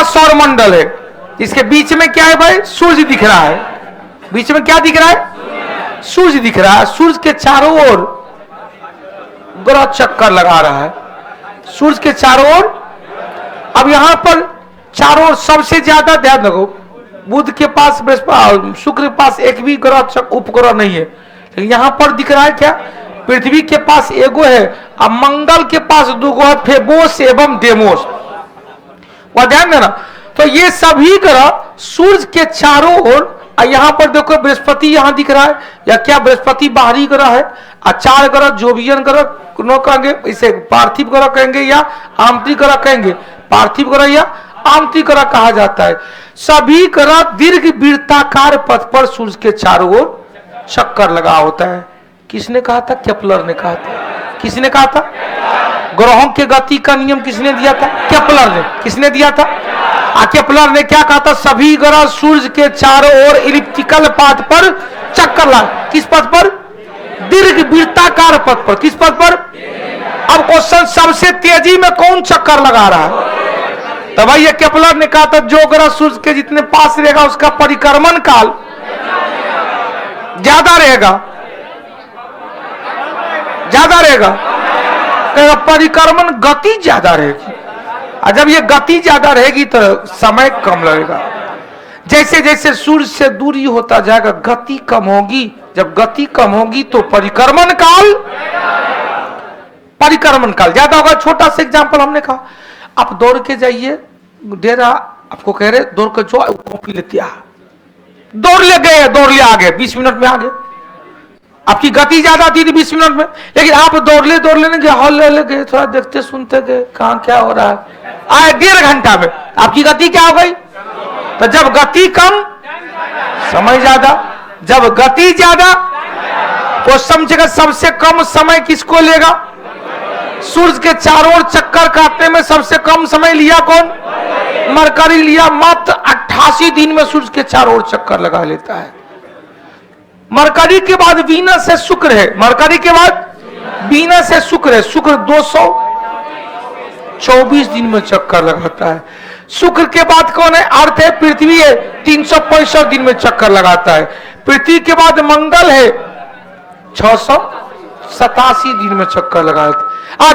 सौरमंडल है, इसके बीच में क्या है भाई? सूर्य दिख रहा है। बीच में क्या दिख रहा है? सूर्य दिख रहा है। सूर्य के चारों ओर ग्रह चक्कर लगा रहा है, सूर्य के चारों ओर। अब यहां पर चारों ओर सबसे ज्यादा ध्यान रखो, बुध के पास, बृहस्पति, शुक्र के पास एक भी ग्रह उपग्रह नहीं है, लेकिन यहां पर दिख रहा है क्या? पृथ्वी के पास एगो है और मंगल के पास दूगो है, फेबोस एवं डेमोस। वह ध्यान देना। तो ये सभी ग्रह सूर्य के चारों ओर, यहां पर देखो बृहस्पति यहां दिख रहा है, या क्या बृहस्पति बाहरी ग्रह है, और चार ग्रह जोवियन ग्रह न कहेंगे, इसे पार्थिव ग्रह कहेंगे या आंतरिक ग्रह कहेंगे। पार्थिव ग्रह या आंतरिक ग्रह कहा जाता है। सभी ग्रह दीर्घ वृत्ताकार पथ पर सूर्य के चारों ओर चक्कर लगा होता है। किसने कहा था? केपलर ने कहा था। किसने कहा था? ग्रहों के गति का नियम किसने दिया था? केपलर ने। किसने दिया था? केपलर ने क्या कहा था? सभी ग्रह सूर्य के चारों ओर इलिप्टिकल पाथ पर चक्कर लगा। किस पथ पर? दीर्घ वृत्ताकार पथ पर। किस पथ पर? अब क्वेश्चन, सबसे तेजी में कौन चक्कर लगा रहा है? तो भाई ये केपलर ने कहा था जो ग्रह सूर्य के जितने पास रहेगा उसका परिक्रमण काल ज्यादा रहेगा, ज्यादा रहेगा, परिक्रमण गति ज्यादा रहेगी। और जब ये गति ज्यादा रहेगी तो समय कम लगेगा। जैसे जैसे सूर्य से दूरी होता जाएगा गति कम होगी, जब गति कम होगी तो परिक्रमण काल ज्यादा होगा। छोटा सा एग्जांपल हमने कहा, आप दौड़ के जाइए डेरा, आपको कह रहे दौड़ के जो कॉपी लेते आ, दौड़ ले गए, दौड़ ले आगे, 20 मिनट में आगे। आपकी गति ज्यादा थी 20 मिनट में, लेकिन आप दौड़ लेने गए, हॉल ले गए, थोड़ा देखते सुनते गए कहां क्या हो रहा है, आए 1.5 घंटा में आपकी गति क्या हो गई? तो जब गति कम समय ज्यादा, जब गति ज्यादा तो समझेगा सबसे कम समय किसको लेगा? सूर्य के चारों ओर चक्कर काटने में सबसे कम समय लिया कौन? मरकरी लिया। मात्र 88 दिन में सूर्य के चारों ओर चक्कर लगा लेता है। मरकरी के बाद वीनस है, शुक्र है। मरकरी के बाद वीनस है, शुक्र है। शुक्र 224 दिन में चक्कर लगाता है। शुक्र के बाद कौन है? अर्थ है, पृथ्वी है, 365 दिन में चक्कर लगाता है। पृथ्वी के बाद मंगल है, 687 दिन में चक्कर लगाता है।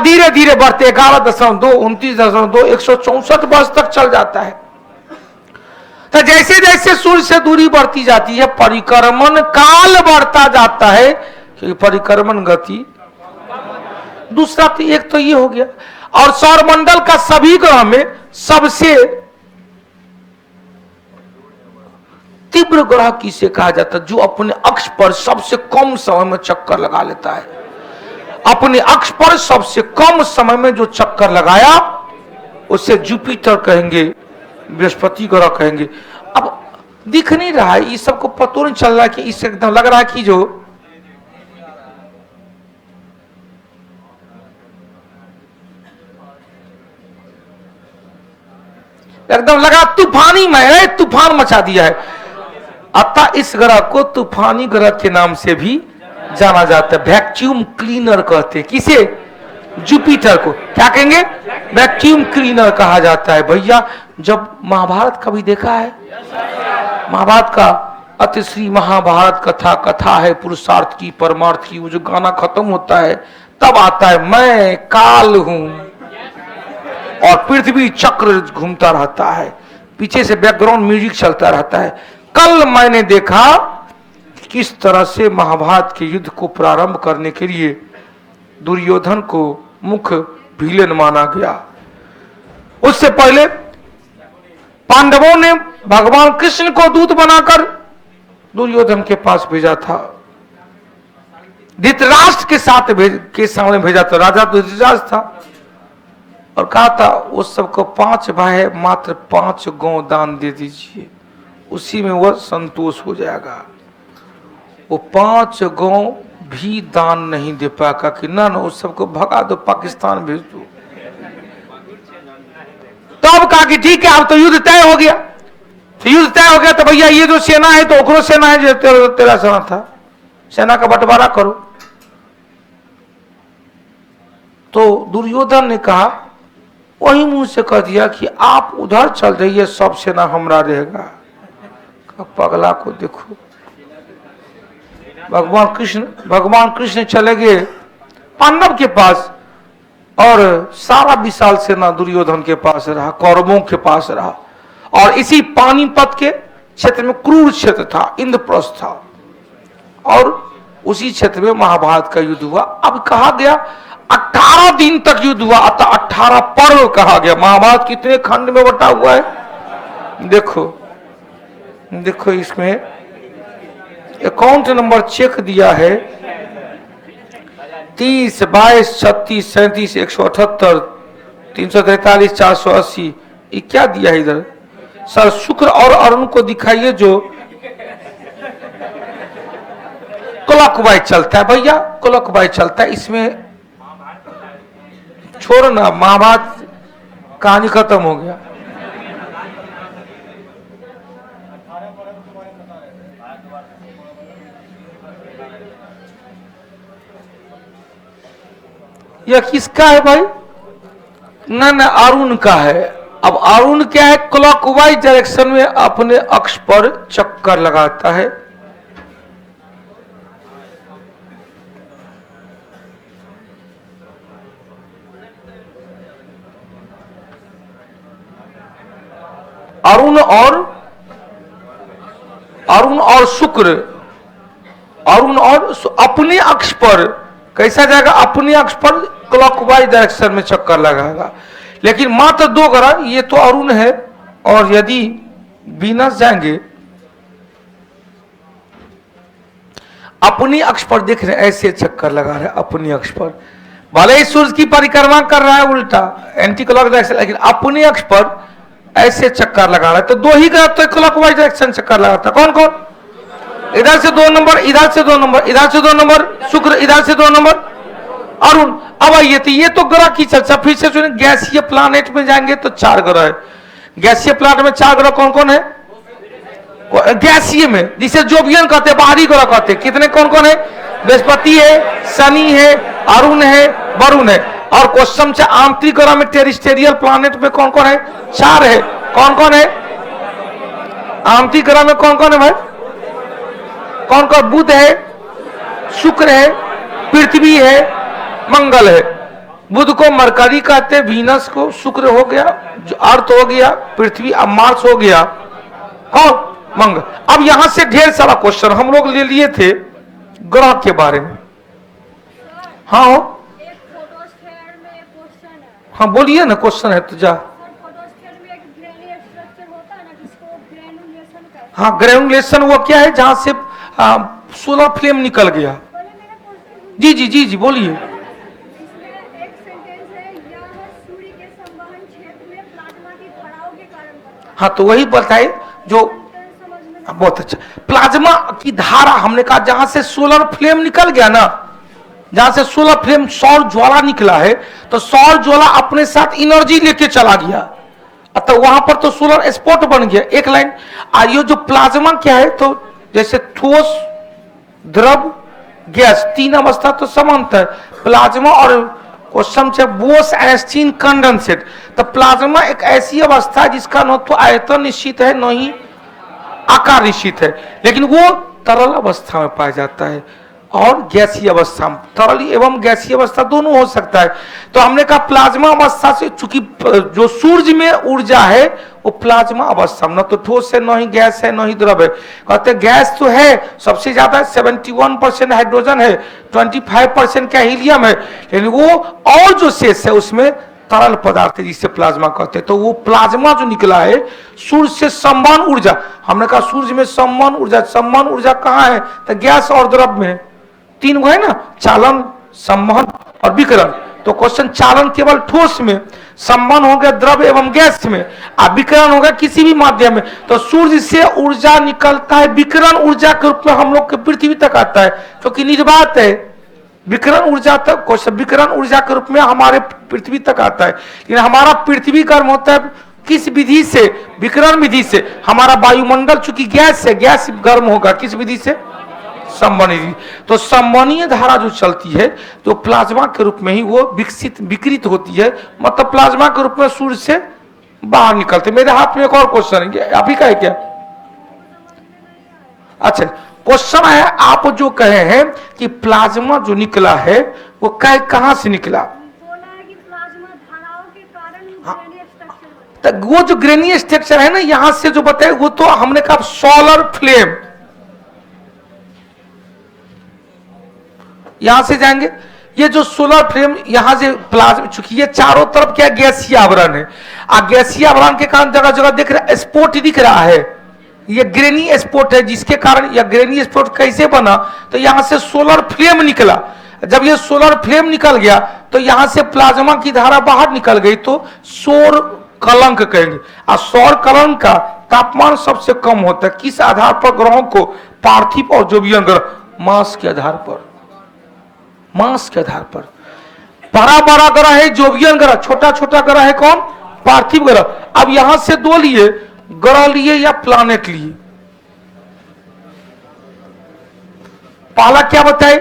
धीरे धीरे बढ़ते 11.2, 29.2, 164 वर्ष तक चल जाता है। तो जैसे जैसे सूर्य से दूरी बढ़ती जाती है परिक्रमण काल बढ़ता जाता है, क्योंकि परिक्रमण गति। दूसरा तो एक तो ये हो गया, और सौरमंडल का सभी ग्रह में सबसे तीव्र ग्रह किसे कहा जाता है? जो अपने अक्ष पर सबसे कम समय में चक्कर लगा लेता है। अपने अक्ष पर सबसे कम समय में जो चक्कर लगाया उसे जुपिटर कहेंगे, बृहस्पति ग्रह कहेंगे। अब दिख नहीं रहा है, इस सबको पता नहीं चल रहा है कि इससे एकदम लग रहा है कि जो एकदम लगा तूफानी में तूफान मचा दिया है। अतः इस ग्रह को तूफानी ग्रह के नाम से भी जाना जाता है। वैक्यूम क्लीनर कहते हैं किसे? जुपिटर को। क्या कहेंगे? वैक्यूम क्लीनर कहा जाता है। भैया जब महाभारत का भी देखा है, महाभारत का अतिश्री महाभारत कथा है पुरुषार्थ की परमार्थ की, वो जो गाना खत्म होता है तब आता है मैं काल हूं और पृथ्वी चक्र घूमता रहता है, पीछे से बैकग्राउंड म्यूजिक चलता रहता है। कल मैंने देखा किस तरह से महाभारत के युद्ध को प्रारंभ करने के लिए दुर्योधन को मुख्य विलेन माना गया। उससे पहले पांडवों ने भगवान कृष्ण को दूत बनाकर दुर्योधन के पास भेजा था। धृतराष्ट्र के सामने भेजा था। राजा धृतराष्ट्र था और कहा था उस सबको 5 भाई है, मात्र 5 गौ दान दे दीजिए, उसी में वह संतोष हो जाएगा। वो 5 गौ भी दान नहीं दे पाया कि ना उस सबको भगा दो, पाकिस्तान भेज दो। तो अब कहा कि ठीक है अब तो युद्ध तय हो गया। तो युद्ध तय हो गया तो भैया ये जो सेना है तो ओकरो सेना है जो तेरा सेना था, सेना का बंटवारा करो। तो दुर्योधन ने कहा वही मुंह से कह दिया कि आप उधर चल जाइए, सब सेना हमरा रहेगा। पगला को देखो, भगवान कृष्ण चले गए पांडव के पास और सारा विशाल सेना दुर्योधन के पास रहा, कौरवों के पास रहा। और इसी पानीपत के क्षेत्र में क्रूर क्षेत्र था, इंद्रप्रस्थ था, और उसी क्षेत्र में महाभारत का युद्ध हुआ। अब कहा गया 18 दिन तक युद्ध हुआ, अतः 18 पर्व कहा गया। महाभारत कितने खंड में बटा हुआ है देखो, देखो इसमें अकाउंट नंबर चेक दिया है 30, 22, 36, 37, 178, 343, 480। ये क्या दिया है इधर? सर शुक्र और अरुण को दिखाइए जो क्लॉकवाइज चलता है भैया, क्लॉकवाइज चलता है। इसमें छोड़ना, महाभारत कहानी खत्म हो गया। यह किसका है भाई? ना अरुण का है। अब अरुण क्या है? क्लॉकवाइज डायरेक्शन में अपने अक्ष पर चक्कर लगाता है। अरुण और शुक्र, अरुण और अपने अक्ष पर कैसा जाएगा? अपने अक्ष पर क्लॉकवाइज डायरेक्शन में चक्कर लगाएगा। लेकिन मात्र 2 ग्रह, ये तो अरुण है, और यदि वीनस जाएंगे अपनी अक्ष पर, देख रहे ऐसे चक्कर लगा रहे अपनी अक्ष पर। भले ही सूर्य की परिक्रमा कर रहा है उल्टा, एंटी क्लॉक डायरेक्शन, लेकिन अपनी अक्ष पर ऐसे चक्कर लगा रहा है। तो 2 ही ग्रह तो क्लॉकवाइज डायरेक्शन चक्कर लगाता। कौन कौन? इधर से 2 नंबर, इधर से 2 नंबर, इधर से 2 नंबर शुक्र, इधर से 2 नंबर अरुण। अब आइए, तो ये तो ग्रह की चर्चा फिर से सुनिए। गैसीय प्लैनेट में जाएंगे तो 4 ग्रह है। गैसीय प्लैनेट में 4 ग्रह कौन कौन है? गैसीय में, जिसे जोवियन कहते हैं, बाहरी ग्रह कहते हैं। कितने कौन कौन है? बृहस्पति है, शनि है, अरुण है, वरुण है। और क्वेश्चन से आंतरिक ग्रह में टेरिस्टेरियल प्लैनेट में कौन कौन है? 4 है। कौन कौन है आंतरिक ग्रह में? कौन कौन है भाई? कौन कौन? बुध है, शुक्र है, पृथ्वी है, मंगल है। बुध को मरकरी कहते हैं, वीनस को शुक्र हो गया, जो अर्थ हो गया पृथ्वी, अब मार्स हो गया कौन? मंगल। अब यहां से ढेर सारा क्वेश्चन हम लोग ले लिए थे ग्रह के बारे में। हाँ हो, हाँ बोलिए ना, क्वेश्चन है तो जा। हाँ ग्रेनुलेशन वो क्या है? जहां से सोलर फ्लेम निकल गया। जी जी जी जी बोलिए। हाँ तो वही बताए जो बहुत अच्छा, प्लाज्मा की धारा हमने कहा जहां से सोलर फ्लेम निकल गया ना, जहां से सोलर फ्लेम सौर ज्वाला निकला है, तो सौर ज्वाला अपने साथ एनर्जी लेके चला गया, अतः वहां पर तो सोलर स्पॉट बन गया। एक लाइन आइए, जो प्लाज्मा क्या है? तो जैसे ठोस, द्रव, गैस, 3 अवस्था तो समानता है। प्लाज्मा और क्वेश्चन से बोस आइंस्टीन कंडेंसेट, तो प्लाज्मा एक ऐसी अवस्था है जिसका न तो आयतन निश्चित है, न ही आकार निश्चित है, लेकिन वो तरल अवस्था में पाया जाता है और गैसीय अवस्था में। तरल एवं गैसीय अवस्था दोनों हो सकता है। तो हमने कहा प्लाज्मा अवस्था से, चूंकि जो सूर्य में ऊर्जा है वो प्लाज्मा अवस्था में, न तो ठोस है, न ही गैस है, न ही द्रव है। कहते गैस तो है सबसे ज्यादा, 71% हाइड्रोजन है, 25% क्या हीलियम है, लेकिन वो और जो शेष है उसमें तरल पदार्थ है जिसे प्लाज्मा कहते हैं। तो वो प्लाज्मा जो निकला है सूर्य से समान ऊर्जा, हमने कहा सूर्य में समान ऊर्जा कहाँ है? तो गैस और द्रव में 3 वो है ना, चालन, संवहन और विकिरण। तो क्वेश्चन, चालन केवल ठोस में, संवहन हो गया द्रव एवं गैस में, और विकिरण हो गया किसी भी माध्यम में। तो सूर्य से ऊर्जा निकलता है, विकिरण ऊर्जा के रूप में हम लोग के पृथ्वी तक आता है, क्योंकि निर्वात है। विकिरण ऊर्जा तक, क्वेश्चन विकिरण ऊर्जा के रूप में हमारे पृथ्वी तक आता है, लेकिन हमारा पृथ्वी गर्म होता है किस विधि से? विकिरण विधि से। हमारा वायुमंडल चूंकि गैस है, गैस गर्म होगा किस विधि से? संवहनीय। तो संवहनीय धारा जो चलती है तो प्लाज्मा के रूप में ही वो विकृत होती है, मतलब प्लाज्मा के रूप में सूर्य से बाहर निकलते। मेरे हाथ में एक और क्वेश्चन है, आप ही का है क्या? अच्छा, क्वेश्चन है, आप जो कहे हैं कि प्लाज्मा जो निकला है वो कहां से निकला? तो वो जो ग्रेनी स्ट्रक्चर है ना, यहां से जो बताए वो तो हमने कहा सोलर फ्लेम, यहां से जाएंगे। ये जो सोलर फ्लेम यहां से प्लाज्मा, चूंकि ये चारों तरफ क्या गैसीय आवरण है, गैसीय आवरण के कारण जगह जगह देख रहे स्पॉट दिख रहा है, ये ग्रेनी स्पॉट है, जिसके कारण यह ग्रेनी स्पॉट कैसे बना? तो यहां से सोलर फ्लेम निकला। जब ये सोलर फ्लेम निकल गया तो यहां से प्लाज्मा की धारा बाहर निकल गई, तो सौर कलंक कहेंगे। और सौर कलंक का तापमान सबसे कम होता है किस आधार पर? ग्रहों को, पार्थिव और जोवियन ग्रह, मास के आधार पर, मास के आधार पर। बड़ा बड़ा ग्रह है जोवियन ग्रह, छोटा छोटा ग्रह है कौन? पार्थिव ग्रह। अब यहां से दो लिए, ग्रह लिए या प्लैनेट लिए? पहला क्या बताए?